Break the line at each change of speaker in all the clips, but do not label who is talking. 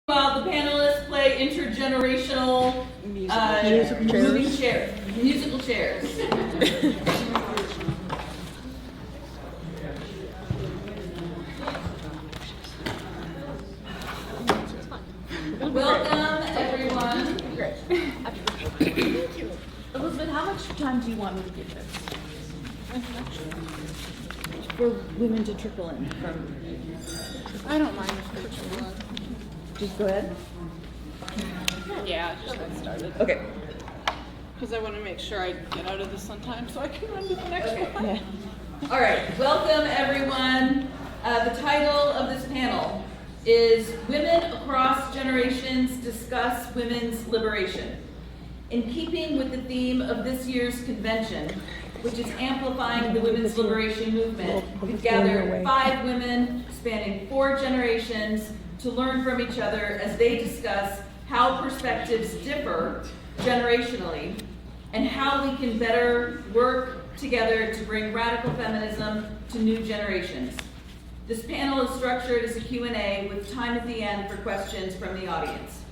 While the panelists play intergenerational musical chairs. Welcome, everyone.
Great. Elizabeth, how much time do you want me to give this? For women to trickle in from...
I don't mind if they trickle in.
Just go ahead.
Yeah, just get started.
Okay.
Because I want to make sure I get out of this on time so I can run to the next one.
Yeah.
All right, welcome, everyone. The title of this panel is Women Across Generations Discuss Women's Liberation. In keeping with the theme of this year's convention, which is amplifying the women's liberation movement, we've gathered 5 women spanning 4 generations to learn from each other as they discuss how perspectives differ generationally and how we can better work together to bring radical feminism to new generations. This panel is structured as a Q&A with time at the end for questions from the audience.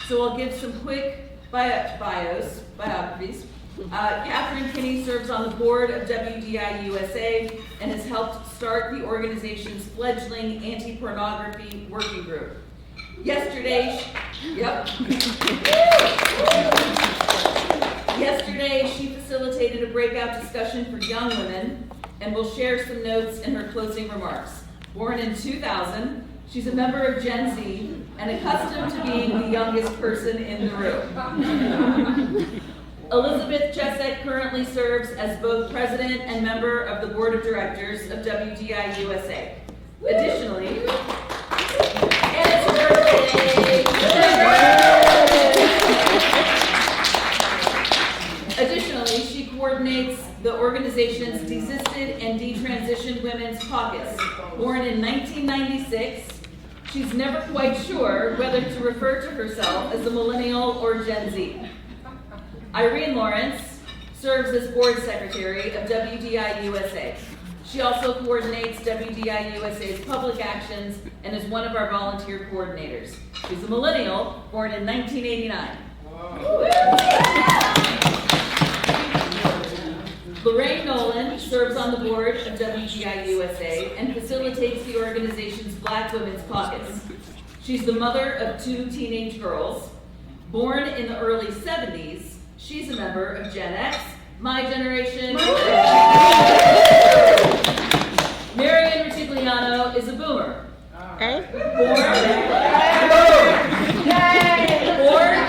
So I'll give some quick biographies. Catherine Kinney serves on the board of WDI USA and has helped start the organization's fledgling anti-pornography working group. Yesterday, she facilitated a breakout discussion for young women and will share some notes in her closing remarks. Born in 2000, she's a member of Gen Z and accustomed to being the youngest person in the room. Elizabeth Chesek currently serves as both president and member of the board of directors of WDI USA. Additionally, and it's her birthday! Additionally, she coordinates the organization's Desisted and Detransitioned Women's Caucus. Born in 1996, she's never quite sure whether to refer to herself as a millennial or Gen Z. Irene Lawrence serves as board secretary of WDI USA. She also coordinates WDI USA's public actions and is one of our volunteer coordinators. She's a millennial, born in 1989. Lorraine Nolan serves on the board of WDI USA and facilitates the organization's Black Women's Caucus. She's the mother of 2 teenage girls. Born in the early 70s, she's a member of Gen X, my generation. Marian Ritigliano is a boomer. Born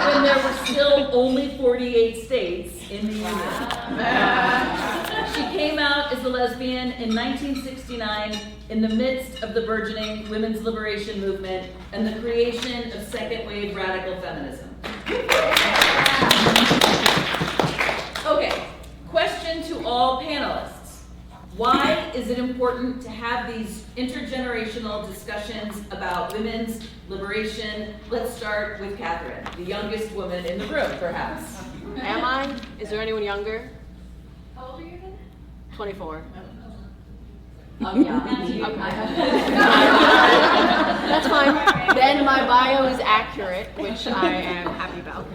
when there were still only 48 states in the Union. She came out as a lesbian in 1969 in the midst of the burgeoning women's liberation movement and the creation of second wave radical feminism. Okay, question to all panelists. Why is it important to have these intergenerational discussions about women's liberation? Let's start with Catherine, the youngest woman in the room, perhaps.
Am I? Is there anyone younger?
How old are you again?
24.
Oh, yeah.
That's fine. Then my bio is accurate, which I am happy about.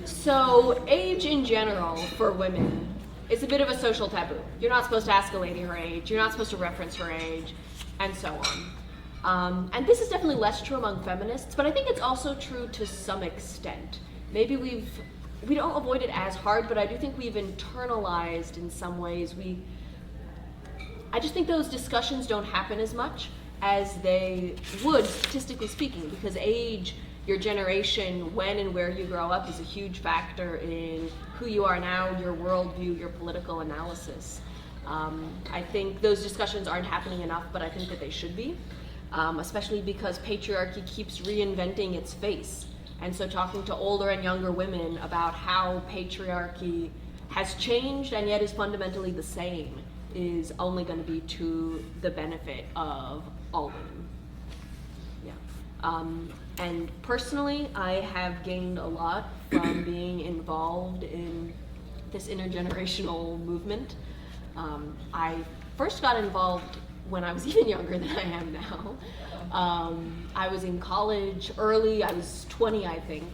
So age in general for women is a bit of a social taboo. You're not supposed to ask a lady her age. You're not supposed to reference her age, and so on. And this is definitely less true among feminists, but I think it's also true to some extent. Maybe we don't avoid it as hard, but I do think we've internalized in some ways. I just think those discussions don't happen as much as they would, statistically speaking, because age, your generation, when and where you grow up is a huge factor in who you are now, your worldview, your political analysis. I think those discussions aren't happening enough, but I think that they should be, especially because patriarchy keeps reinventing its face. And so talking to older and younger women about how patriarchy has changed and yet is fundamentally the same is only going to be to the benefit of all women. And personally, I have gained a lot from being involved in this intergenerational movement. I first got involved when I was even younger than I am now. I was in college early, I was 20, I think.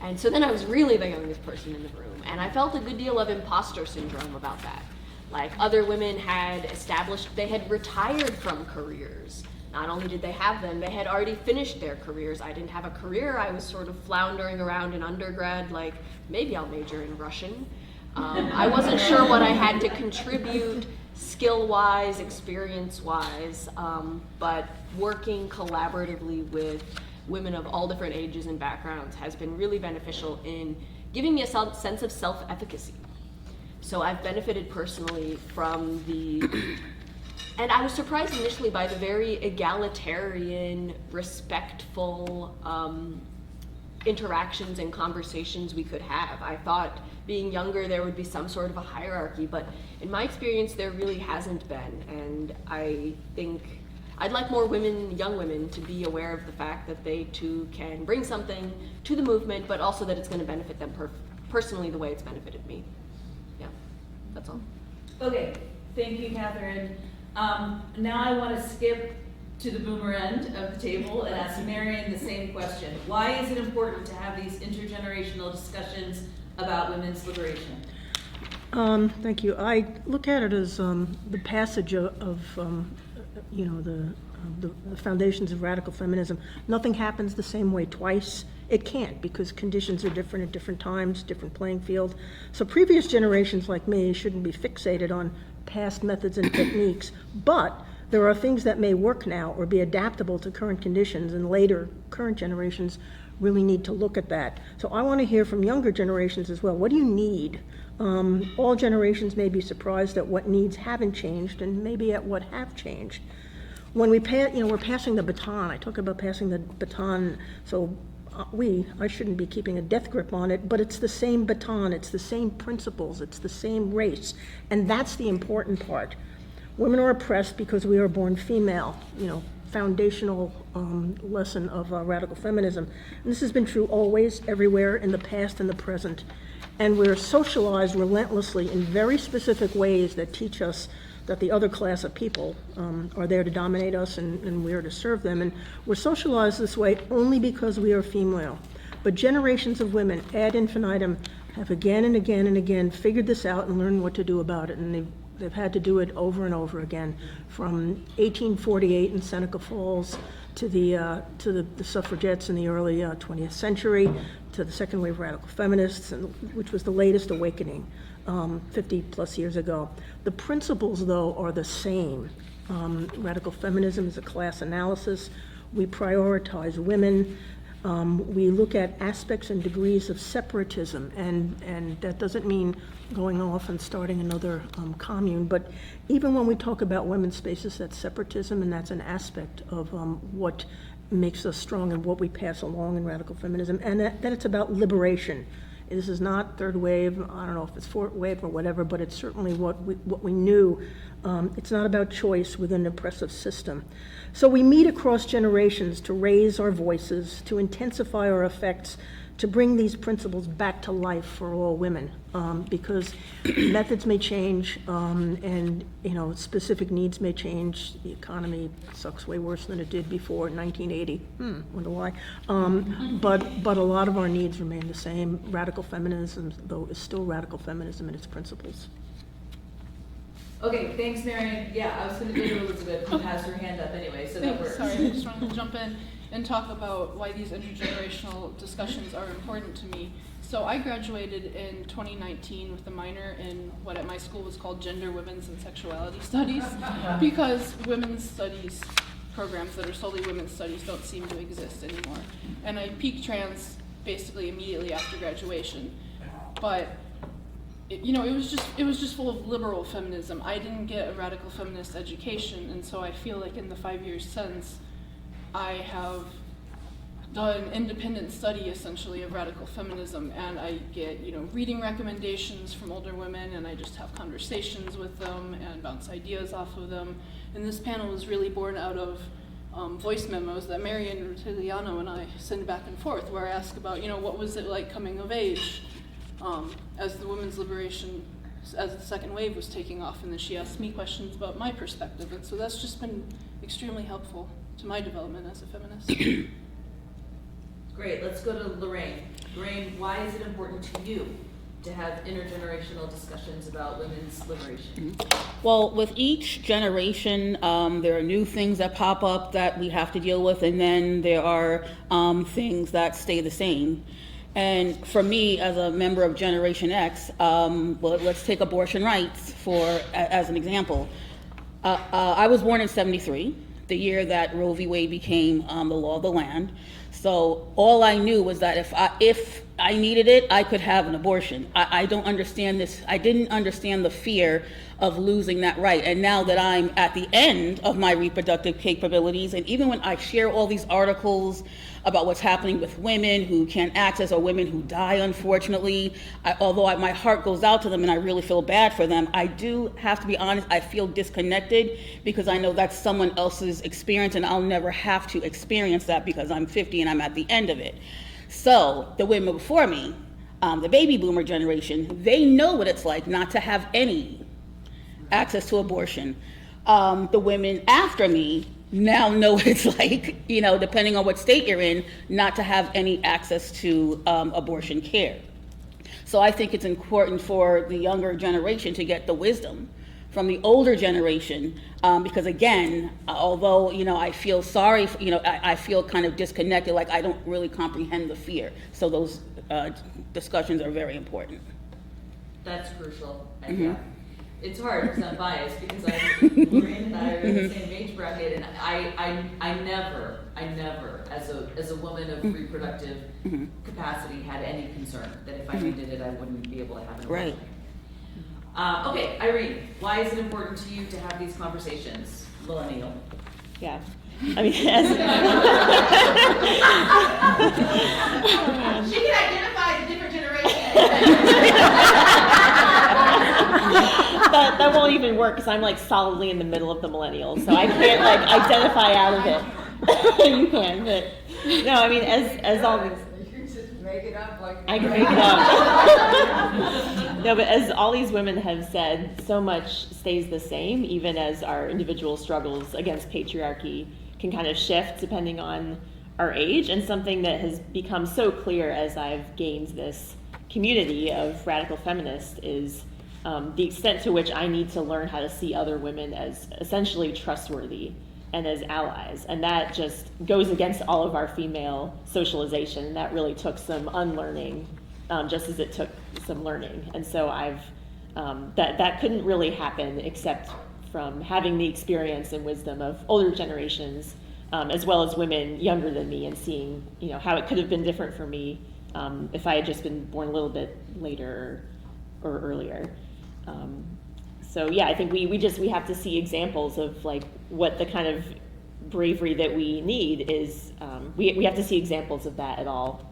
And so then I was really the youngest person in the room. And I felt a good deal of imposter syndrome about that. Like, other women had established, they had retired from careers. Not only did they have them, they had already finished their careers. I didn't have a career. I was sort of floundering around in undergrad, like, maybe I'll major in Russian. I wasn't sure what I had to contribute skill-wise, experience-wise, but working collaboratively with women of all different ages and backgrounds has been really beneficial in giving me a sense of self-efficacy. So I've benefited personally from and I was surprised initially by the very egalitarian, respectful interactions and conversations we could have. I thought being younger there would be some sort of a hierarchy, but in my experience there really hasn't been. And I think I'd like more women, young women, to be aware of the fact that they too can bring something to the movement, but also that it's going to benefit them personally the way it's benefited me. Yeah, that's all.
Okay, thank you, Catherine. Now I want to skip to the boomer end of the table and ask Marion the same question. Why is it important to have these intergenerational discussions about women's liberation?
Thank you. I look at it as the passage of the foundations of radical feminism. Nothing happens the same way twice. It can't, because conditions are different at different times, different playing field. So previous generations like me shouldn't be fixated on past methods and techniques, but there are things that may work now or be adaptable to current conditions, and later current generations really need to look at that. So I want to hear from younger generations as well. What do you need? All generations may be surprised at what needs haven't changed and maybe at what have changed. When we're passing the baton. I talk about passing the baton, so I shouldn't be keeping a death grip on it, but it's the same baton, it's the same principles, it's the same race, and that's the important part. Women are oppressed because we are born female, foundational lesson of radical feminism. And this has been true always, everywhere, in the past and the present. And we're socialized relentlessly in very specific ways that teach us that the other class of people are there to dominate us and we're to serve them. And we're socialized this way only because we are female. But generations of women ad infinitum have again and again and again figured this out and learned what to do about it. And they've had to do it over and over again, from 1848 in Seneca Falls to the suffragettes in the early 20th century, to the second wave radical feminists, which was the latest awakening 50 plus years ago. The principles, though, are the same. Radical feminism is a class analysis. We prioritize women. We look at aspects and degrees of separatism, and that doesn't mean going off and starting another commune, but even when we talk about women's spaces, that's separatism, and that's an aspect of what makes us strong and what we pass along in radical feminism, and that it's about liberation. This is not third wave, I don't know if it's fourth wave or whatever, but it's certainly what we knew. It's not about choice within an oppressive system. So we meet across generations to raise our voices, to intensify our effects, to bring these principles back to life for all women, because methods may change, and specific needs may change. The economy sucks way worse than it did before 1980. Wonder why. But a lot of our needs remain the same. Radical feminism, though, is still radical feminism in its principles.
Okay, thanks, Marion. Yeah, I was going to go to Elizabeth, who has her hand up anyway, so that works.
Sorry, I just wanted to jump in and talk about why these intergenerational discussions are important to me. So I graduated in 2019 with a minor in what at my school was called Gender, Women's, and Sexuality Studies, because women's studies programs that are solely women's studies don't seem to exist anymore. And I peaked trans basically immediately after graduation. But it was just full of liberal feminism. I didn't get a radical feminist education, and so I feel like in the 5 years since, I have done independent study essentially of radical feminism, and I get reading recommendations from older women, and I just have conversations with them and bounce ideas off of them. And this panel was really born out of voice memos that Marion Rutiliano and I send back and forth, where I ask about what was it like coming of age as the women's liberation as the second wave was taking off, and then she asked me questions about my perspective, and so that's just been extremely helpful to my development as a feminist.
Great, let's go to Lorraine. Lorraine, why is it important to you to have intergenerational discussions about women's liberation?
Well, with each generation, there are new things that pop up that we have to deal with, and then there are things that stay the same. And for me, as a member of Generation X, well, let's take abortion rights as an example. I was born in '73, the year that Roe v. Wade became the law of the land. So all I knew was that if I needed it, I could have an abortion. I don't understand this. I didn't understand the fear of losing that right. And now that I'm at the end of my reproductive capabilities, and even when I share all these articles about what's happening with women who can't access or women who die, unfortunately, although my heart goes out to them and I really feel bad for them, I do have to be honest, I feel disconnected because I know that's someone else's experience and I'll never have to experience that because I'm 50 and I'm at the end of it. So the women before me, the baby boomer generation, they know what it's like not to have any access to abortion. The women after me now know what it's like, depending on what state you're in, not to have any access to abortion care. So I think it's important for the younger generation to get the wisdom from the older generation, because again, although, I feel sorry, I feel kind of disconnected, like I don't really comprehend the fear. So those discussions are very important.
That's crucial. And yeah, it's hard because I'm biased because Lorraine and I are in the same age bracket, and I never, as a woman of reproductive capacity, had any concern that if I needed it, I wouldn't be able to have an abortion.
Right.
Okay, Irene, why is it important to you to have these conversations, millennial?
Yeah. I mean, as,
She can identify the different generations.
that won't even work because I'm like solidly in the middle of the millennials, so I can't like identify out of it. You can, but no, I mean, as all these.
You just make it up like
I can make it up. No, but as all these women have said, so much stays the same, even as our individual struggles against patriarchy can kind of shift depending on our age. And something that has become so clear as I've gained this community of radical feminists is the extent to which I need to learn how to see other women as essentially trustworthy and as allies. And that just goes against all of our female socialization. And that really took some unlearning, just as it took some learning. And so that couldn't really happen except from having the experience and wisdom of older generations, as well as women younger than me, and seeing, how it could have been different for me if I had just been born a little bit later or earlier. So yeah, I think we have to see examples of like what the kind of bravery that we need is. We have to see examples of that at all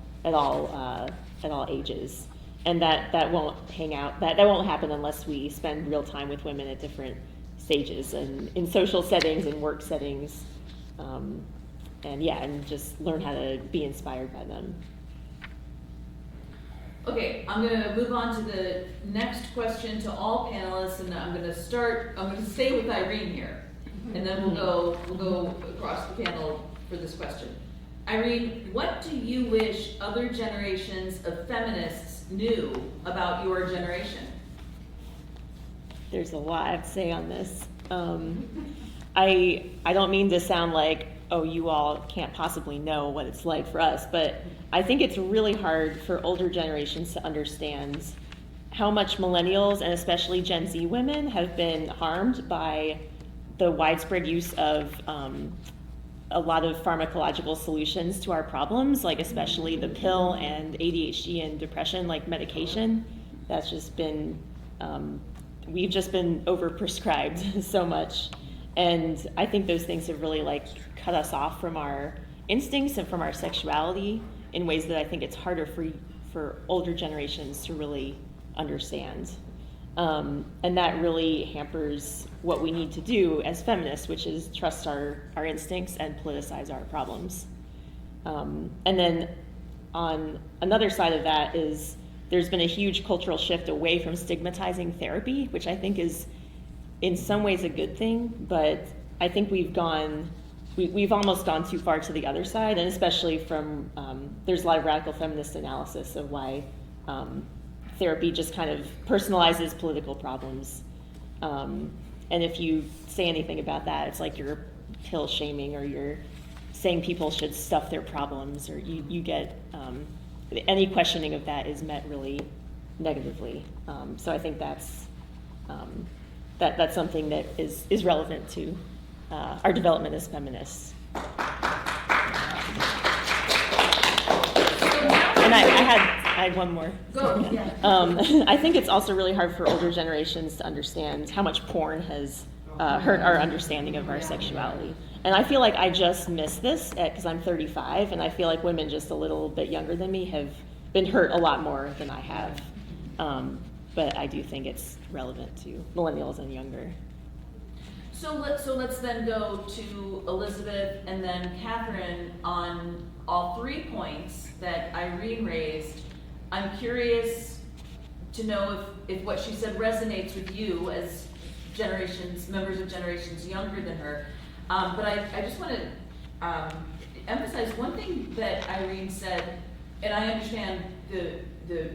ages, and that won't that won't happen unless we spend real time with women at different stages and in social settings and work settings, and just learn how to be inspired by them.
Okay, I'm going to move on to the next question to all panelists, and I'm going to stay with Irene here, and then we'll go across the panel for this question. Irene, what do you wish other generations of feminists knew about your generation?
There's a lot I have to say on this. I don't mean to sound like, oh, you all can't possibly know what it's like for us, but I think it's really hard for older generations to understand how much millennials and especially Gen Z women have been harmed by the widespread use of a lot of pharmacological solutions to our problems, like especially the pill and ADHD and depression, like medication. That's just been, we've just been overprescribed so much. And I think those things have really cut us off from our instincts and from our sexuality in ways that I think it's harder for older generations to really understand. And that really hampers what we need to do as feminists, which is trust our instincts and politicize our problems. And then on another side of that is there's been a huge cultural shift away from stigmatizing therapy, which I think is in some ways a good thing, but I think we've almost gone too far to the other side, and especially from, there's a lot of radical feminist analysis of why therapy just kind of personalizes political problems. And if you say anything about that, it's like you're pill shaming, or you're saying people should stuff their problems, or you get, any questioning of that is met really negatively. So I think that's something that is relevant to our development as feminists. And I had one more.
Go, yeah.
I think it's also really hard for older generations to understand how much porn has hurt our understanding of our sexuality. And I feel like I just missed this because I'm 35, and I feel like women just a little bit younger than me have been hurt a lot more than I have. But I do think it's relevant to millennials and younger.
So let's then go to Elizabeth and then Catherine on all 3 points that Irene raised. I'm curious to know if what she said resonates with you as members of generations younger than her. But I just want to emphasize one thing that Irene said, and I understand the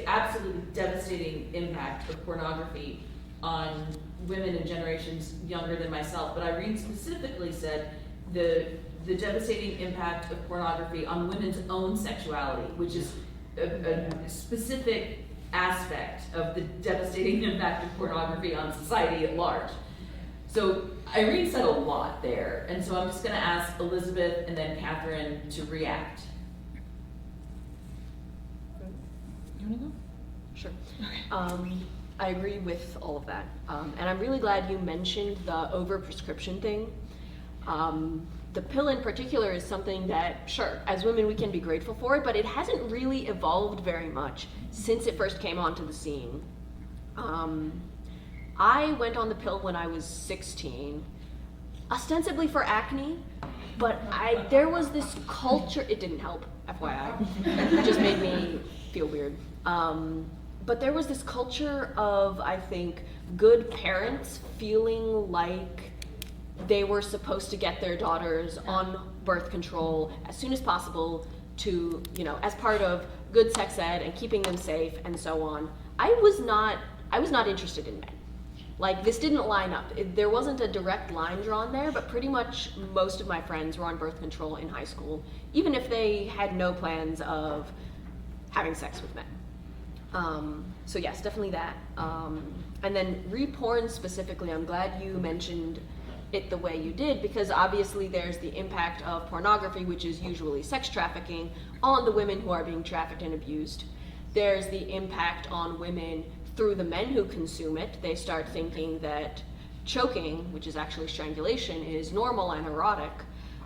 absolutely devastating impact of pornography on women in generations younger than myself. But Irene specifically said the devastating impact of pornography on women's own sexuality, which is a specific aspect of the devastating impact of pornography on society at large. So Irene said a lot there, and so I'm just going to ask Elizabeth and then Catherine to react.
You want to go? Sure. I agree with all of that. And I'm really glad you mentioned the overprescription thing. The pill in particular is something that, sure, as women we can be grateful for it, but it hasn't really evolved very much since it first came onto the scene. I went on the pill when I was 16, ostensibly for acne, but there was this culture, it didn't help, FYI. It just made me feel weird. But there was this culture of, I think, good parents feeling like they were supposed to get their daughters on birth control as soon as possible to, as part of good sex ed and keeping them safe and so on. I was not interested in men. Like, this didn't line up. There wasn't a direct line drawn there, but pretty much most of my friends were on birth control in high school, even if they had no plans of having sex with men. So yes, definitely that. And then re-porn specifically, I'm glad you mentioned it the way you did, because obviously there's the impact of pornography, which is usually sex trafficking, on the women who are being trafficked and abused. There's the impact on women through the men who consume it. They start thinking that choking, which is actually strangulation, is normal and erotic.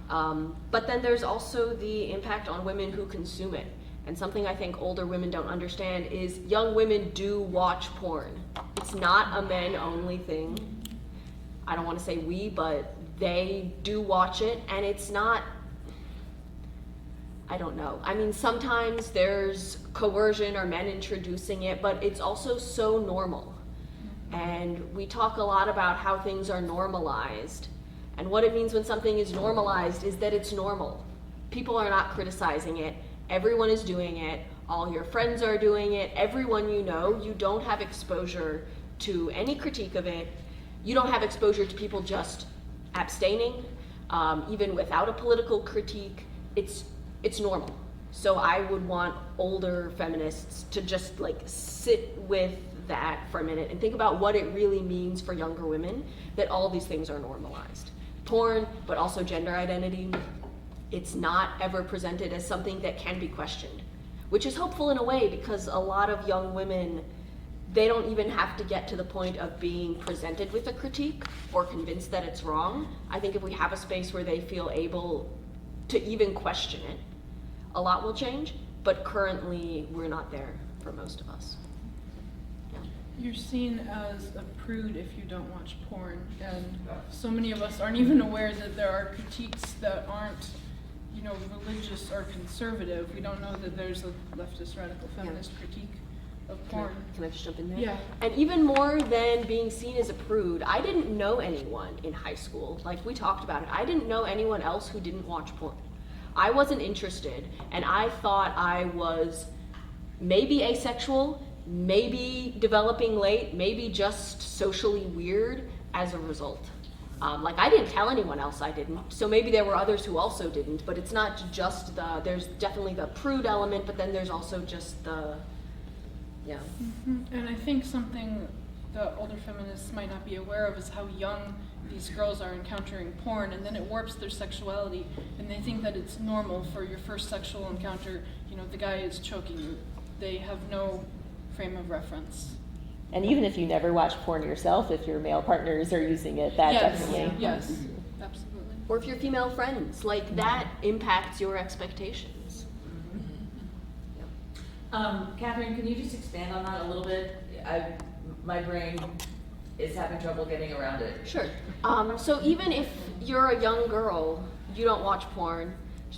But then there's also the impact on women who consume it. And something I think older women don't understand is young women do watch porn. It's not a men-only thing. I don't want to say we, but they do watch it, and it's not, I don't know. I mean, sometimes there's coercion or men introducing it, but it's also so normal. And we talk a lot about how things are normalized. And what it means when something is normalized is that it's normal. People are not criticizing it. Everyone is doing it. All your friends are doing it. Everyone you know. You don't have exposure to any critique of it. You don't have exposure to people just abstaining, even without a political critique. It's normal. So I would want older feminists to just sit with that for a minute and think about what it really means for younger women that all these things are normalized. Porn, but also gender identity. It's not ever presented as something that can be questioned, which is hopeful in a way, because a lot of young women, they don't even have to get to the point of being presented with a critique or convinced that it's wrong. I think if we have a space where they feel able to even question it, a lot will change, but currently we're not there for most of us. Yeah.
You're seen as a prude if you don't watch porn, and so many of us aren't even aware that there are critiques that aren't religious or conservative. We don't know that there's a leftist radical feminist critique of porn.
Can I just jump in there?
Yeah.
And even more than being seen as a prude, I didn't know anyone in high school. Like, we talked about it. I didn't know anyone else who didn't watch porn. I wasn't interested, and I thought I was maybe asexual, maybe developing late, maybe just socially weird as a result. Like, I didn't tell anyone else I didn't, so maybe there were others who also didn't, but it's not just there's definitely the prude element, but then there's also just the, yeah.
And I think something the older feminists might not be aware of is how young these girls are encountering porn, and then it warps their sexuality, and they think that it's normal for your first sexual encounter, the guy is choking you. They have no frame of reference.
And even if you never watch porn yourself, if your male partners are using it, that definitely.
Yes, absolutely.
Or if you're female friends, like, that impacts your expectations.
Catherine, can you just expand on that a little bit? My brain is having trouble getting around it.
Sure. So even if you're a young girl, you don't watch porn,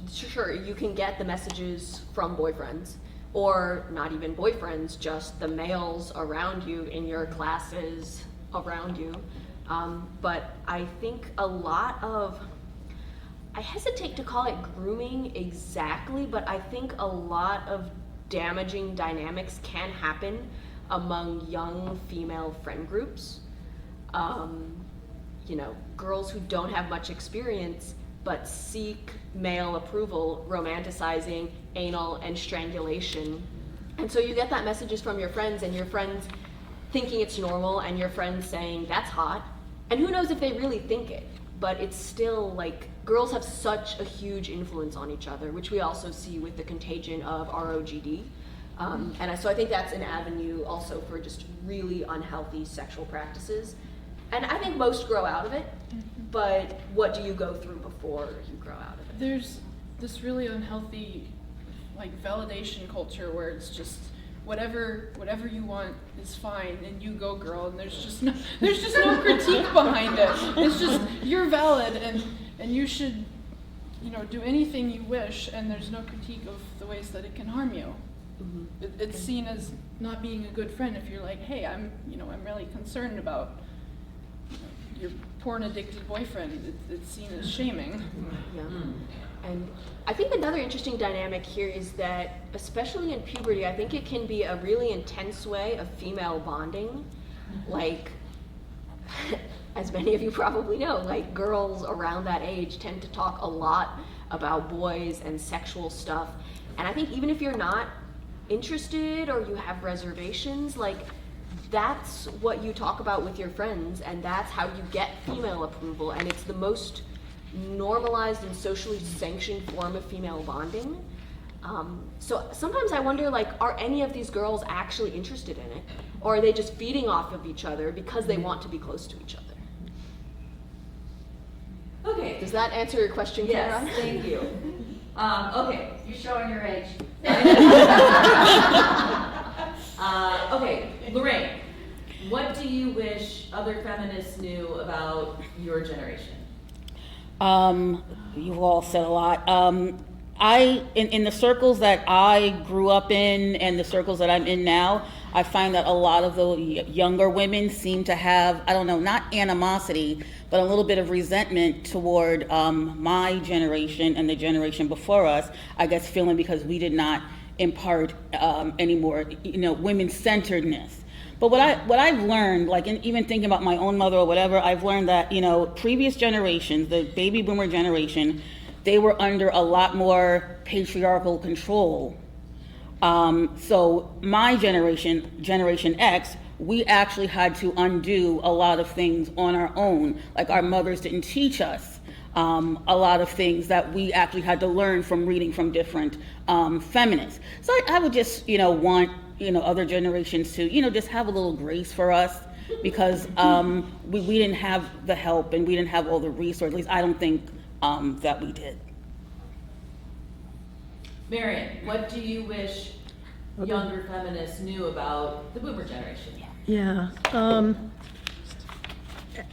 sure, you can get the messages from boyfriends, or not even boyfriends, just the males around you in your classes around you. But I think a lot of, I hesitate to call it grooming exactly, but I think a lot of damaging dynamics can happen among young female friend groups. Girls who don't have much experience but seek male approval, romanticizing anal and strangulation. And so you get that messages from your friends, and your friends thinking it's normal, and your friends saying, that's hot. And who knows if they really think it, but it's still like, girls have such a huge influence on each other, which we also see with the contagion of ROGD. So I think that's an avenue also for just really unhealthy sexual practices. And I think most grow out of it, but what do you go through before you grow out of it?
There's this really unhealthy, validation culture where it's just whatever you want is fine, and you go, girl, and there's just no critique behind it. It's just, you're valid, and you should, do anything you wish, and there's no critique of the ways that it can harm you. Mm-hmm. It's seen as not being a good friend if you're like, hey, I'm really concerned about your porn-addicted boyfriend. It's seen as shaming.
Yeah. And I think another interesting dynamic here is that, especially in puberty, I think it can be a really intense way of female bonding. Like, as many of you probably know, girls around that age tend to talk a lot about boys and sexual stuff. And I think even if you're not interested or you have reservations, that's what you talk about with your friends, and that's how you get female approval, and it's the most normalized and socially sanctioned form of female bonding. So sometimes I wonder, are any of these girls actually interested in it, or are they just feeding off of each other because they want to be close to each other?
Okay.
Does that answer your question, Kara?
Yes, thank you. Okay.
You're showing your age.
Okay, Lorraine, what do you wish other feminists knew about your generation?
You've all said a lot. In the circles that I grew up in and the circles that I'm in now, I find that a lot of the younger women seem to have, I don't know, not animosity, but a little bit of resentment toward my generation and the generation before us, I guess feeling because we did not impart any more, women-centeredness. But what I've learned, even thinking about my own mother or whatever, I've learned that, previous generations, the baby boomer generation, they were under a lot more patriarchal control. So my generation, Generation X, we actually had to undo a lot of things on our own. Our mothers didn't teach us a lot of things that we actually had to learn from reading from different feminists. So I would just, want, other generations to, just have a little grace for us, because we didn't have the help and we didn't have all the resources. At least I don't think that we did.
Marion, what do you wish younger feminists knew about the boomer generation?
Yeah,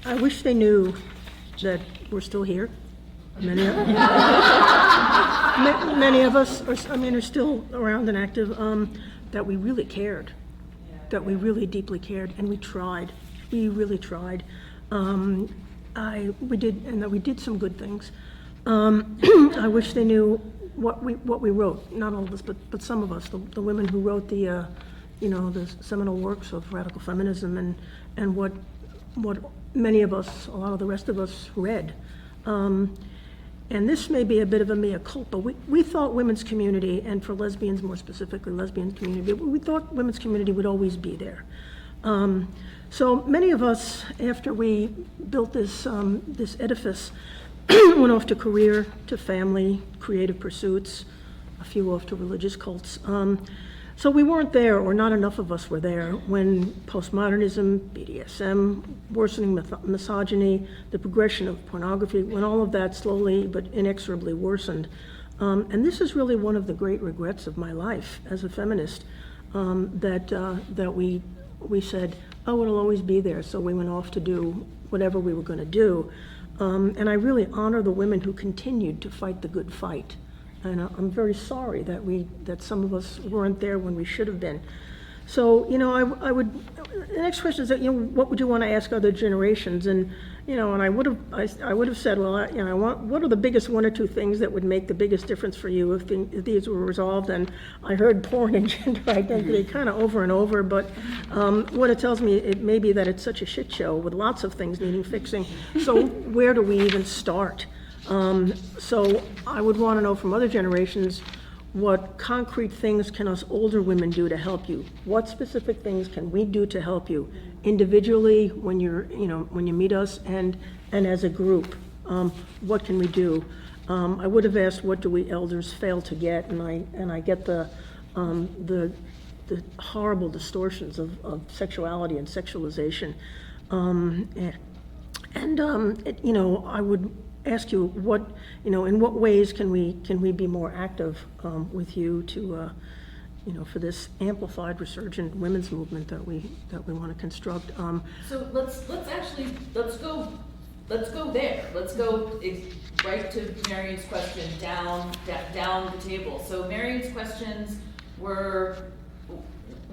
I wish they knew that we're still here, many of them. many of us are still around and active, that we really cared, that we really deeply cared, and we tried. We really tried. We did some good things. I wish they knew what we wrote. Not all of us, but some of us, the women who wrote the seminal works of radical feminism, and what many of us, a lot of the rest of us, read. And this may be a bit of a mea culpa. We thought women's community, and for lesbians more specifically, lesbian community, we thought women's community would always be there. So many of us, after we built this edifice, went off to career, to family, creative pursuits, a few off to religious cults. So we weren't there, or not enough of us were there, when postmodernism, BDSM, worsening misogyny, the progression of pornography, when all of that slowly but inexorably worsened. And this is really one of the great regrets of my life as a feminist, that we said, oh, it'll always be there, so we went off to do whatever we were going to do. And I really honor the women who continued to fight the good fight. And I'm very sorry that some of us weren't there when we should have been. So, the next question is that, what would you want to ask other generations? And, and I would have said, well, what are the biggest one or two things that would make the biggest difference for you if these were resolved? And I heard porn and gender identity kind of over and over, but what it tells me, it may be that it's such a shit show with lots of things needing fixing. So where do we even start? So I would want to know from other generations, what concrete things can us older women do to help you? What specific things can we do to help you individually when when you meet us, and as a group? What can we do? I would have asked, what do we elders fail to get? And I get the horrible distortions of sexuality and sexualization. I would ask you, in what ways can we be more active with you to for this amplified resurgent women's movement that we want to construct.
So let's go there. Let's go right to Marion's question, down the table. So Marion's questions were,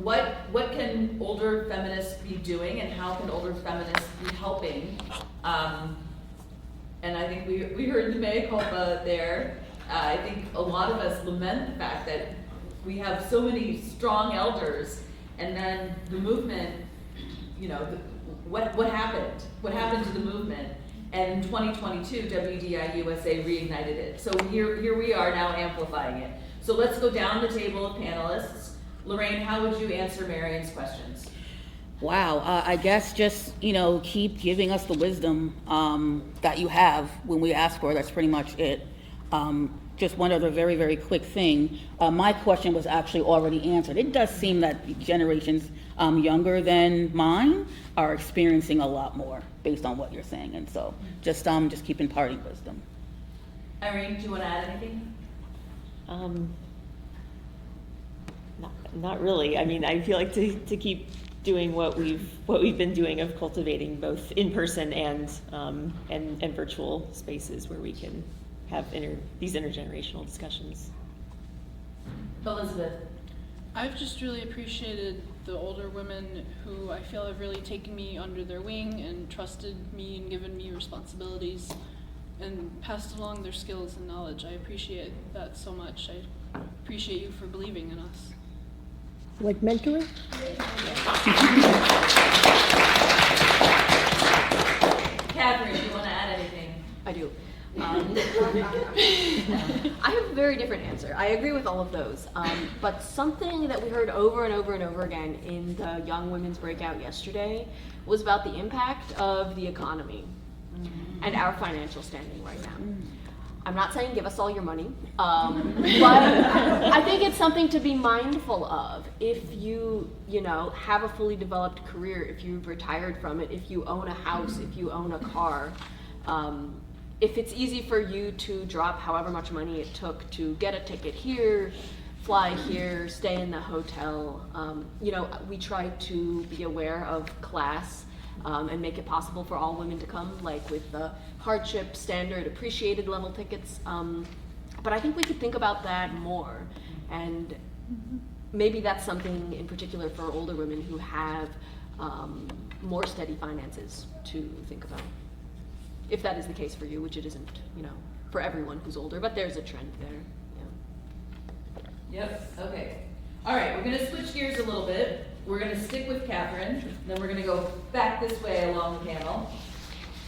what can older feminists be doing, and how can older feminists be helping? And I think we heard the mea culpa there. I think a lot of us lament the fact that we have so many strong elders, and then the movement, what happened? What happened to the movement? And in 2022, WDI USA reignited it. So here we are now amplifying it. So let's go down the table of panelists. Lorraine, how would you answer Marion's questions?
Wow, I guess just, keep giving us the wisdom that you have when we ask for it. That's pretty much it. Just one other very, very quick thing. My question was actually already answered. It does seem that generations younger than mine are experiencing a lot more based on what you're saying. And so just keep imparting wisdom.
Irene, do you want to add anything?
Not really. I mean, I feel like to keep doing what we've been doing of cultivating both in person and virtual spaces where we can have these intergenerational discussions.
Elizabeth.
I've just really appreciated the older women who I feel have really taken me under their wing and trusted me and given me responsibilities and passed along their skills and knowledge. I appreciate that so much. I appreciate you for believing in us.
Like mentoring?
Catherine, do you want to add anything?
I do. I have a very different answer. I agree with all of those. But something that we heard over and over and over again in the Young Women's Breakout yesterday was about the impact of the economy and our financial standing right now. I'm not saying give us all your money, but I think it's something to be mindful of. If you have a fully developed career, if you've retired from it, if you own a house, if you own a car, if it's easy for you to drop however much money it took to get a ticket here, fly here, stay in the hotel, we try to be aware of class and make it possible for all women to come, like with the hardship, standard, appreciated level tickets. But I think we could think about that more, and maybe that's something in particular for older women who have more steady finances to think about. If that is the case for you, which it isn't, for everyone who's older, but there's a trend there.
Yep, okay. All right, we're gonna switch gears a little bit. We're gonna stick with Catherine, then we're gonna go back this way along the panel.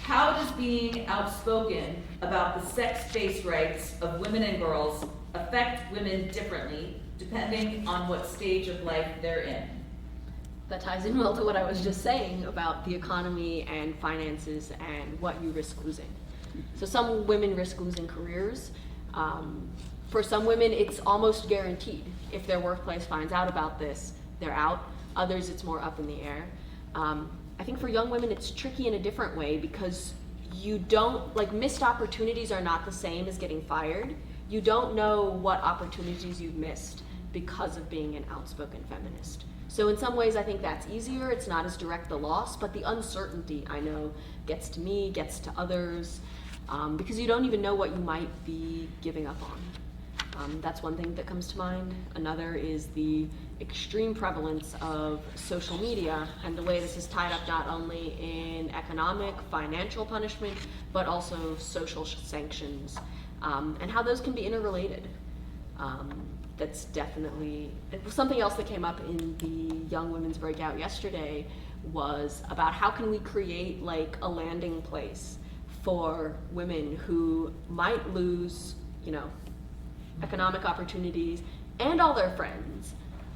How does being outspoken about the sex-based rights of women and girls affect women differently depending on what stage of life they're in?
That ties in well to what I was just saying about the economy and finances and what you risk losing. So some women risk losing careers. For some women, it's almost guaranteed. If their workplace finds out about this, they're out. Others, it's more up in the air. I think for young women, it's tricky in a different way because you don't, missed opportunities are not the same as getting fired. You don't know what opportunities you've missed because of being an outspoken feminist. So in some ways, I think that's easier. It's not as direct a loss, but the uncertainty, I know, gets to me, gets to others, because you don't even know what you might be giving up on. That's one thing that comes to mind. Another is the extreme prevalence of social media and the way this is tied up not only in economic, financial punishment, but also social sanctions, and how those can be interrelated. That's definitely something else that came up in the Young Women's Breakout yesterday was about how can we create a landing place for women who might lose, economic opportunities and all their friends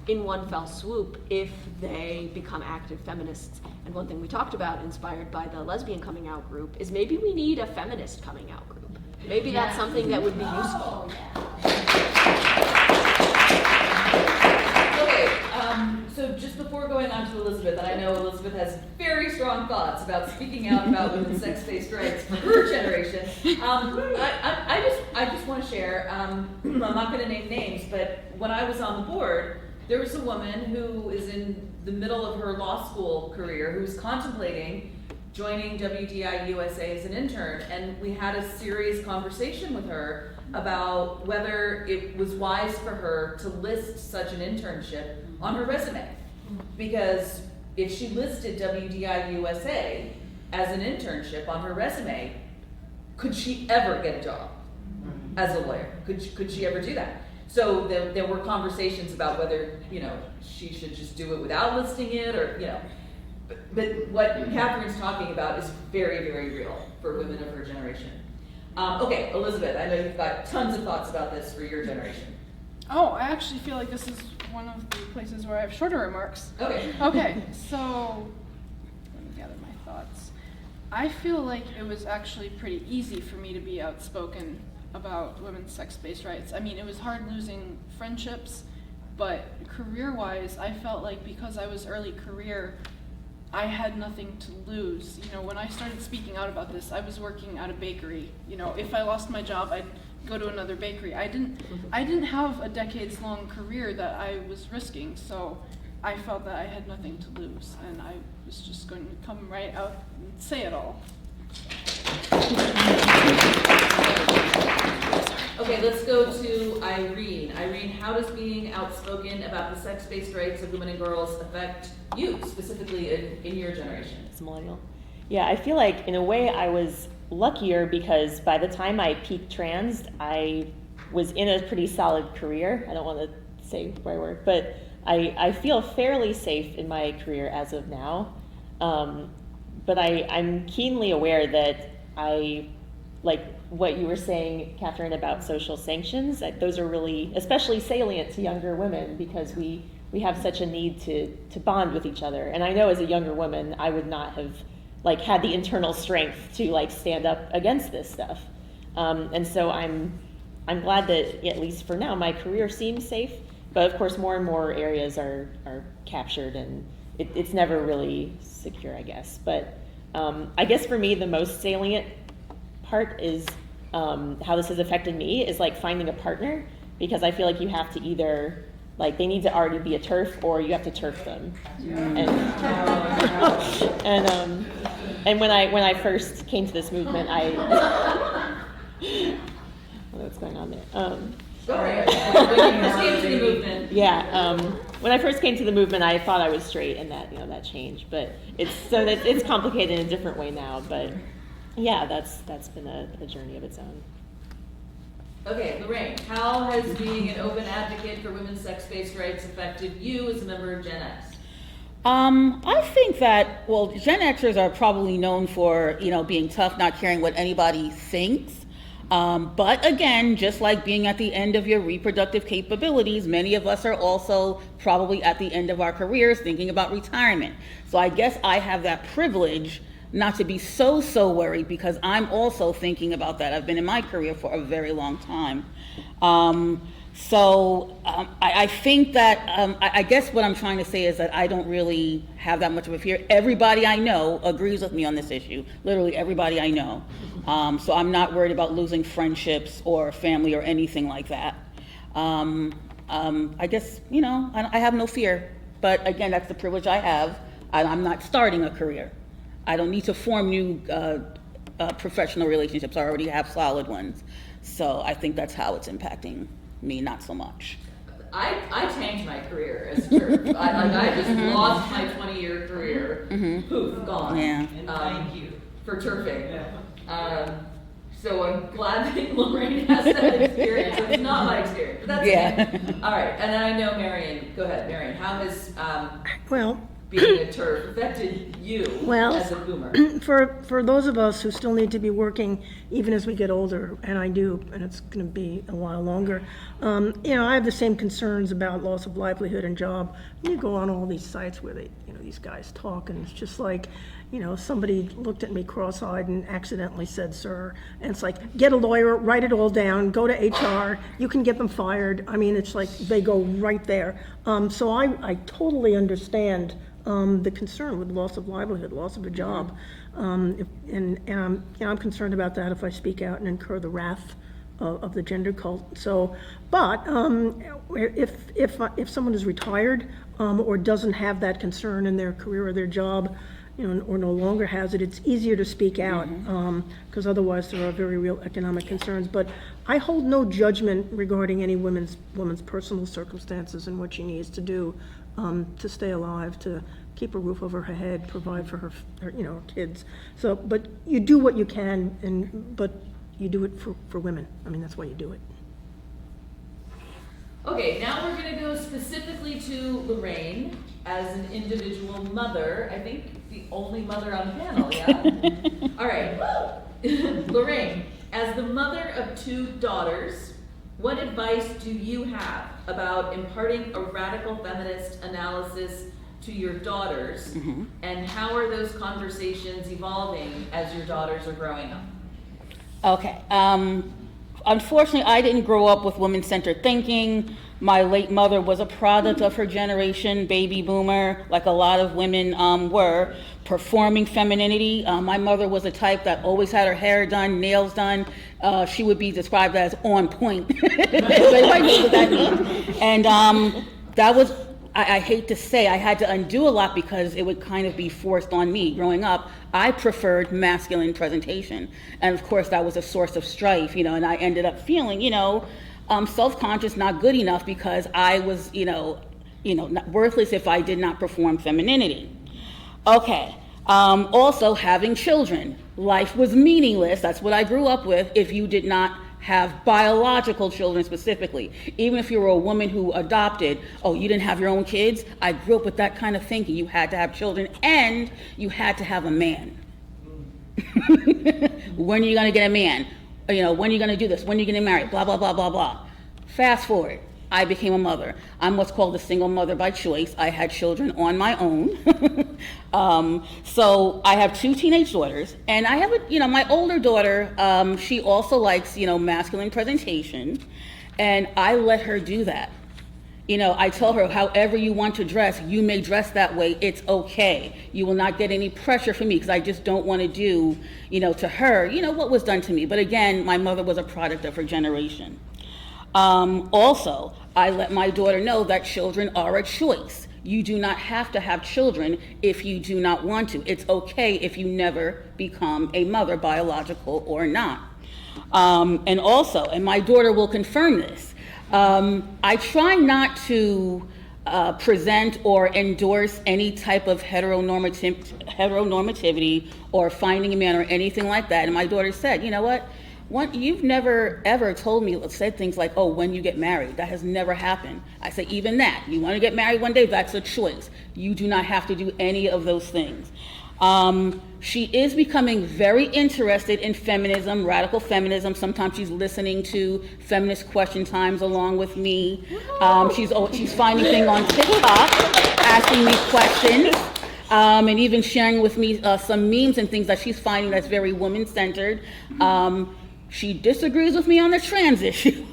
in one fell swoop if they become active feminists. And one thing we talked about, inspired by the lesbian coming out group, is maybe we need a feminist coming out group. Maybe that's something that would be useful.
Okay, so just before going on to Elizabeth, and I know Elizabeth has very strong thoughts about speaking out about women's sex-based rights for her generation. I just want to share. I'm not going to name names, but when I was on the board, there was a woman who is in the middle of her law school career who was contemplating joining WDI USA as an intern, and we had a serious conversation with her about whether it was wise for her to list such an internship on her resume. Because if she listed WDI USA as an internship on her resume, could she ever get a job as a lawyer? Could she ever do that? So there were conversations about whether, she should just do it without listing it or, But what Catherine's talking about is very, very real for women of her generation. Okay, Elizabeth, I know you've got tons of thoughts about this for your generation.
Oh, I actually feel like this is one of the places where I have shorter remarks.
Okay.
Okay, so let me gather my thoughts. I feel like it was actually pretty easy for me to be outspoken about women's sex-based rights. I mean, it was hard losing friendships, but career-wise, I felt like because I was early career, I had nothing to lose. When I started speaking out about this, I was working at a bakery. If I lost my job, I'd go to another bakery. I didn't have a decades-long career that I was risking, so I felt that I had nothing to lose, and I was just going to come right out and say it all.
Okay, let's go to Irene. Irene, how does being outspoken about the sex-based rights of women and girls affect you, specifically in your generation?
As a millennial. Yeah, I feel like in a way I was luckier because by the time I peaked trans, I was in a pretty solid career. I don't want to say where I work, but I feel fairly safe in my career as of now. But I'm keenly aware that like what you were saying, Catherine, about social sanctions, those are really especially salient to younger women because we have such a need to bond with each other. And I know as a younger woman, I would not have had the internal strength to stand up against this stuff. And so I'm glad that at least for now, my career seems safe, but of course more and more areas are captured and it's never really secure, I guess. But I guess for me, the most salient part is how this has affected me is finding a partner, because I feel like you have to either they need to already be a TERF or you have to TERF them. And when I first came to this movement, what's going on there.
Sorry, when you first came to the movement.
Yeah, when I first came to the movement, I thought I was straight, and that changed. But it's complicated in a different way now. But yeah, that's been a journey of its own.
Okay, Lorraine, how has being an open advocate for women's sex-based rights affected you as a member of Gen X?
I think that, well, Gen Xers are probably known for, being tough, not caring what anybody thinks. But again, just like being at the end of your reproductive capabilities, many of us are also probably at the end of our careers thinking about retirement. So I guess I have that privilege not to be so worried, because I'm also thinking about that. I've been in my career for a very long time. I think that, I guess what I'm trying to say is that I don't really have that much of a fear. Everybody I know agrees with me on this issue, literally everybody I know. So I'm not worried about losing friendships or family or anything like that. I guess, I have no fear. But again, that's the privilege I have. I'm not starting a career. I don't need to form new professional relationships. I already have solid ones. So I think that's how it's impacting me, not so much.
I changed my career as a TERF. I just lost my 20-year career. Poof, gone.
Yeah.
Thank you for turfing. So I'm glad that Lorraine has that experience. It's not my experience, but that's okay. All right, and then I know Marion. Go ahead, Marion. How has being a TERF affected you as a boomer?
For those of us who still need to be working even as we get older, and I do, and it's going to be a while longer, I have the same concerns about loss of livelihood and job. You go on all these sites where these guys talk, and it's just like, somebody looked at me cross-eyed and accidentally said, "Sir," and it's like, get a lawyer, write it all down, go to HR, you can get them fired. I mean, it's like they go right there. So I totally understand the concern with loss of livelihood, loss of a job, and I'm concerned about that if I speak out and incur the wrath of the gender cult. So, but if someone is retired or doesn't have that concern in their career or their job, or no longer has it, it's easier to speak out, because otherwise there are very real economic concerns. But I hold no judgment regarding any woman's personal circumstances and what she needs to do to stay alive, to keep a roof over her head, provide for her kids. So, but you do what you can, but you do it for women. I mean, that's why you do it.
Okay, now we're going to go specifically to Lorraine as an individual mother. I think the only mother on the panel, yeah? All right. Lorraine, as the mother of 2 daughters, what advice do you have about imparting a radical feminist analysis to your daughters, and how are those conversations evolving as your daughters are growing up?
Okay. Unfortunately, I didn't grow up with women-centered thinking. My late mother was a product of her generation, baby boomer, like a lot of women were, performing femininity. My mother was a type that always had her hair done, nails done. She would be described as on point. Everybody knows what that means. And that was, I hate to say, I had to undo a lot because it would kind of be forced on me. Growing up, I preferred masculine presentation. And of course, that was a source of strife, and I ended up feeling, self-conscious, not good enough, because I was, not worthless if I did not perform femininity. Okay. Also, having children. Life was meaningless. That's what I grew up with if you did not have biological children specifically. Even if you were a woman who adopted, you didn't have your own kids. I grew up with that kind of thinking. You had to have children and you had to have a man. When are you going to get a man? When are you going to do this? When are you going to marry? Blah, blah, blah, blah, blah. Fast forward. I became a mother. I'm what's called a single mother by choice. I had children on my own. So I have 2 teenage daughters, and I have my older daughter, she also likes, masculine presentation, and I let her do that. I tell her, however you want to dress, you may dress that way, it's okay. You will not get any pressure from me, because I just don't want to do, to her, what was done to me. But again, my mother was a product of her generation. Also, I let my daughter know that children are a choice. You do not have to have children if you do not want to. It's okay if you never become a mother, biological or not. And also, and my daughter will confirm this, I try not to present or endorse any type of heteronormativity or finding a man or anything like that. And my daughter said, you know what? You've never ever told me, said things like, oh, when you get married. That has never happened. I say, even that. You want to get married one day, that's a choice. You do not have to do any of those things. She is becoming very interested in feminism, radical feminism. Sometimes she's listening to feminist question times along with me. She's finding things on TikTok, asking me questions, and even sharing with me some memes and things that she's finding that's very woman-centered. She disagrees with me on the trans issue.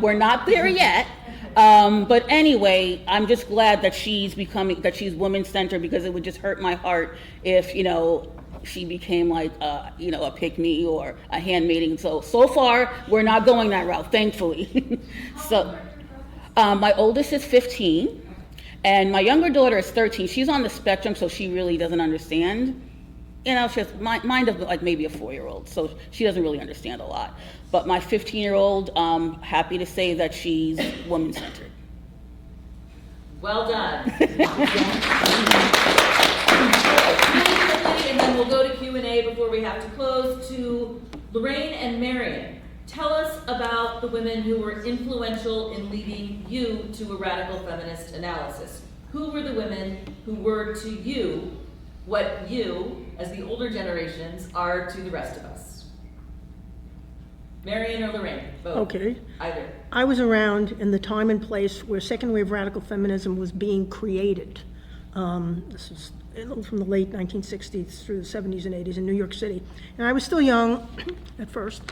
We're not there yet. But anyway, I'm just glad that she's woman-centered, because it would just hurt my heart if, she became like, a pick-me or a handmaiden. So far, we're not going that route, thankfully. So, my oldest is 15, and my younger daughter is 13. She's on the spectrum, so she really doesn't understand. She has mind of like maybe a 4-year-old, so she doesn't really understand a lot. But my 15-year-old, happy to say that she's woman-centered.
Well done. And then we'll go to Q&A before we have to close. To Lorraine and Marion, tell us about the women who were influential in leading you to a radical feminist analysis. Who were the women who were to you what you, as the older generations, are to the rest of us? Marion or Lorraine? Both.
Okay.
Either.
I was around in the time and place where second wave radical feminism was being created. This was from the late 1960s through the 70s and 80s in New York City. And I was still young at first,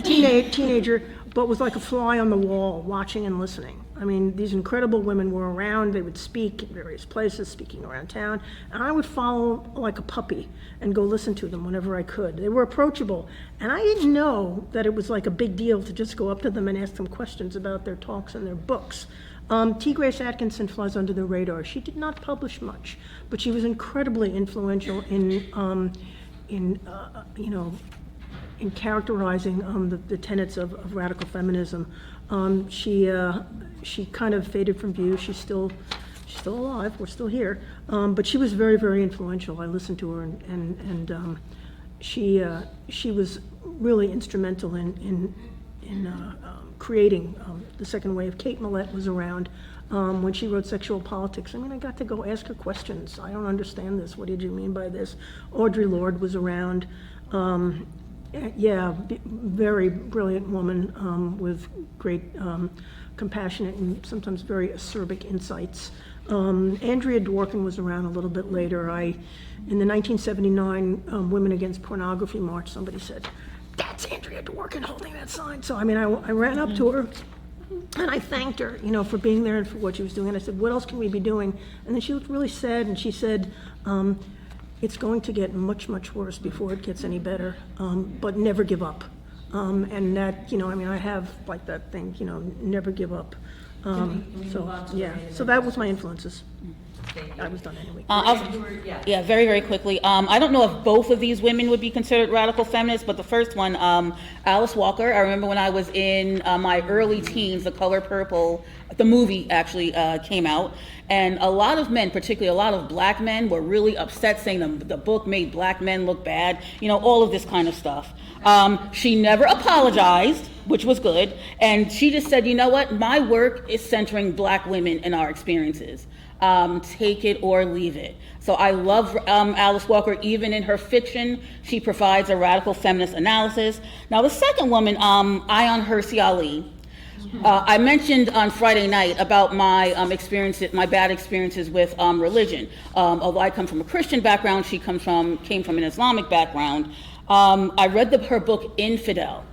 teenager, but was like a fly on the wall, watching and listening. I mean, these incredible women were around. They would speak in various places, speaking around town, and I would follow like a puppy and go listen to them whenever I could. They were approachable, and I didn't know that it was like a big deal to just go up to them and ask them questions about their talks and their books. T. Grace Atkinson flies under the radar. She did not publish much, but she was incredibly influential in characterizing the tenets of radical feminism. She kind of faded from view. She's still alive. We're still here. But she was very, very influential. I listened to her, and she was really instrumental in creating the second wave. Kate Millett was around when she wrote Sexual Politics. I mean, I got to go ask her questions. I don't understand this. What did you mean by this? Audre Lorde was around. Very brilliant woman with great compassionate and sometimes very acerbic insights. Andrea Dworkin was around a little bit later. In the 1979 Women Against Pornography March, somebody said, "That's Andrea Dworkin holding that sign." So, I mean, I ran up to her and I thanked her, for being there and for what she was doing. And I said, "What else can we be doing?" And then she looked really sad, and she said, "It's going to get much, much worse before it gets any better, but never give up." And that, I have like that thing, never give up.
Can we move on to Lorraine?
So that was my influences.
Thank you.
I was done anyway.
Yeah, very, very quickly. I don't know if both of these women would be considered radical feminists, but the first one, Alice Walker. I remember when I was in my early teens, The Color Purple, the movie actually came out, and a lot of men, particularly a lot of black men, were really upset, saying the book made black men look bad, all of this kind of stuff. She never apologized, which was good, and she just said, you know what, my work is centering black women and our experiences. Take it or leave it. So I love Alice Walker. Even in her fiction, she provides a radical feminist analysis. Now the second woman, Ayaan Hirsi Ali. I mentioned on Friday night about my experiences, my bad experiences with religion. Although I come from a Christian background, she came from an Islamic background. I read her book Infidel.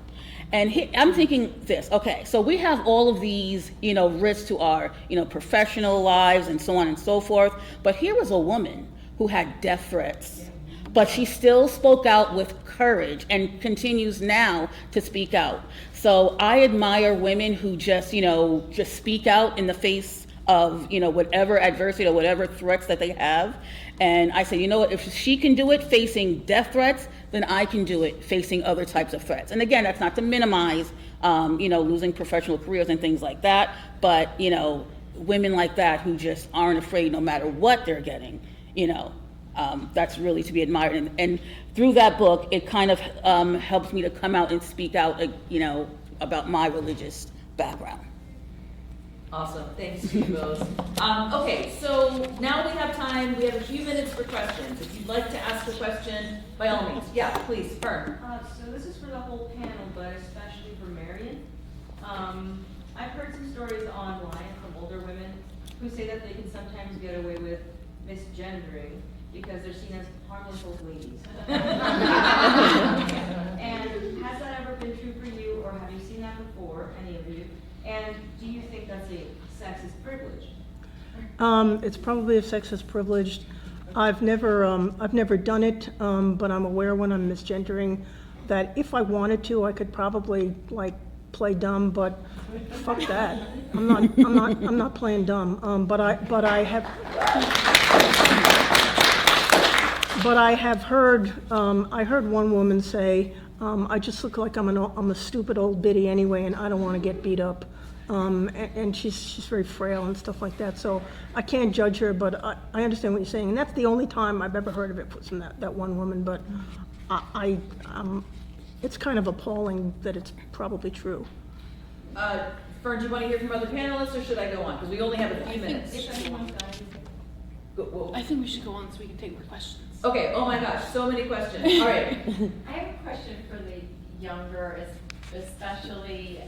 And I'm thinking this, okay, so we have all of these, risks to our, professional lives and so on and so forth. But here was a woman who had death threats, but she still spoke out with courage and continues now to speak out. So I admire women who just speak out in the face of, you know, whatever adversity or whatever threats that they have. And I say, you know what, if she can do it facing death threats, then I can do it facing other types of threats. And again, that's not to minimize, you know, losing professional careers and things like that, but, you know, women like that who just aren't afraid no matter what they're getting, you know, that's really to be admired. And through that book, it kind of helps me to come out and speak out, you know, about my religious background.
Awesome, thanks to you both. Okay, so now we have time, we have a few minutes for questions. If you'd like to ask a question, by all means, yeah, please, Fern.
So this is for the whole panel, but especially for Marion. I've heard some stories online from older women who say that they can sometimes get away with misgendering because they're seen as harmless old ladies. And has that ever been true for you, or have you seen that before, any of you? And do you think that's a sexist privilege?
It's probably a sexist privilege. I've never done it, but I'm aware when I'm misgendering that if I wanted to, I could probably like play dumb, but fuck that. I'm not playing dumb. But I have heard, I heard one woman say, I just look like I'm a stupid old biddy anyway, and I don't want to get beat up. And she's very frail and stuff like that, so I can't judge her, but I understand what you're saying. And that's the only time I've ever heard of it was from that one woman, but it's kind of appalling that it's probably true.
Fern, do you want to hear from other panelists, or should I go on? Because we only have a few minutes.
I think we should go on so we can take more questions.
Okay, oh my gosh, so many questions. All right.
I have a question for the younger, especially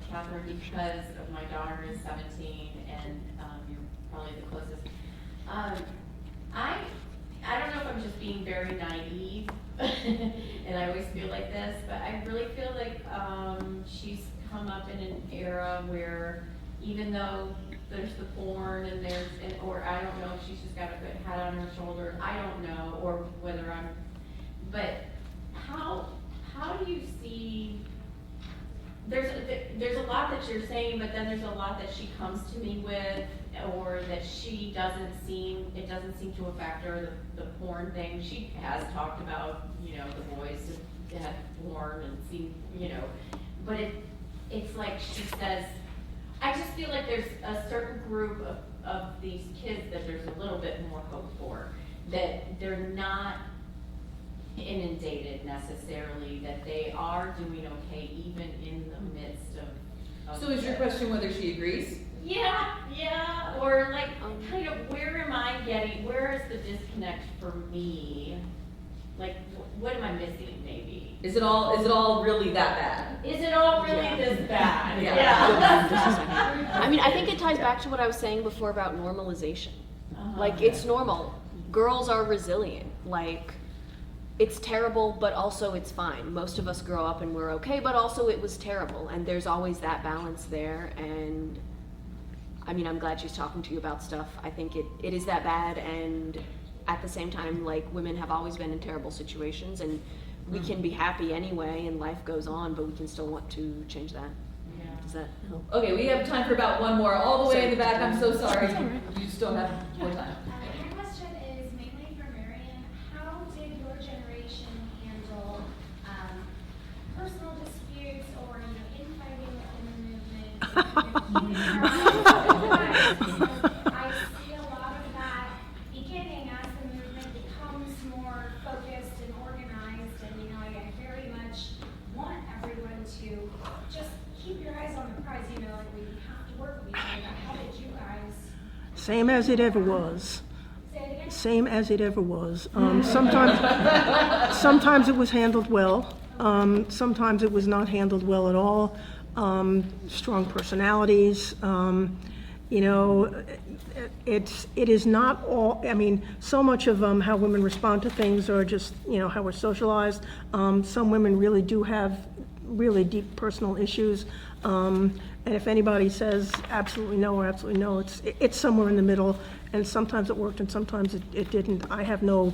Catherine, because of my daughter is 17 and you're probably the closest. I don't know if I'm just being very naive, and I always feel like this, but I really feel like she's come up in an era where even though there's the porn and or I don't know if she's just got a good head on her shoulder, I don't know, or whether but how do you see, there's a lot that you're saying, but then there's a lot that she comes to me with, or that it doesn't seem to affect her, the porn thing. She has talked about, you know, the boys that had porn and seen, you know, but it's like she says, I just feel like there's a certain group of these kids that there's a little bit more hope for, that they're not inundated necessarily, that they are doing okay even in the midst of
So is your question whether she agrees?
Yeah, or like kind of where is the disconnect for me? Like, what am I missing maybe?
Is it all really that bad?
Is it all really this bad?
Yeah.
I mean, I think it ties back to what I was saying before about normalization. Like, it's normal. Girls are resilient. Like, it's terrible, but also it's fine. Most of us grow up and we're okay, but also it was terrible. And there's always that balance there. And I mean, I'm glad she's talking to you about stuff. I think it is that bad. And at the same time, like, women have always been in terrible situations, and we can be happy anyway, and life goes on, but we can still want to change that.
Yeah.
Does that help?
Okay, we have time for about one more. All the way in the back, I'm so sorry. You still have more time.
My question is mainly for Marion. How did your generation handle personal disputes or infighting within the movement? I see a lot of that beginning as the movement becomes more focused and organized, and I very much want everyone to just keep your eyes on the prize. Like, we have to work with each other. How did you guys?
Same as it ever was.
Say it again?
Same as it ever was. Sometimes it was handled well. Sometimes it was not handled well at all. Strong personalities. It is not all. I mean, so much of how women respond to things are just how we're socialized. Some women really do have really deep personal issues. And if anybody says absolutely no or absolutely no, it's somewhere in the middle. And sometimes it worked and sometimes it didn't. I have no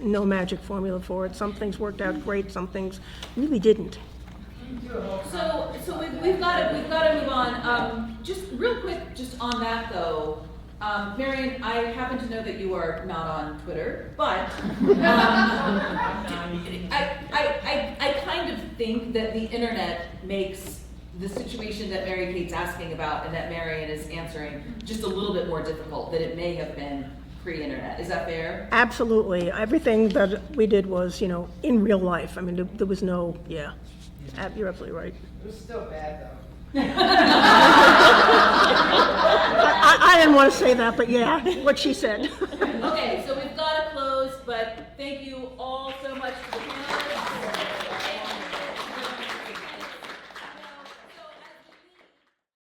magic formula for it. Some things worked out great, some things really didn't.
So we've got to move on. Just real quick, just on that though, Marion, I happen to know that you are not on Twitter, but I kind of think that the internet makes the situation that Mary Kate's asking about and that Marion is answering just a little bit more difficult than it may have been pre-internet. Is that fair?
Absolutely. Everything that we did was, in real life. I mean, there was no, yeah. You're absolutely right.
It was still bad though.
I didn't want to say that, but yeah, what she said.
Okay, so we've got to close, but thank you all.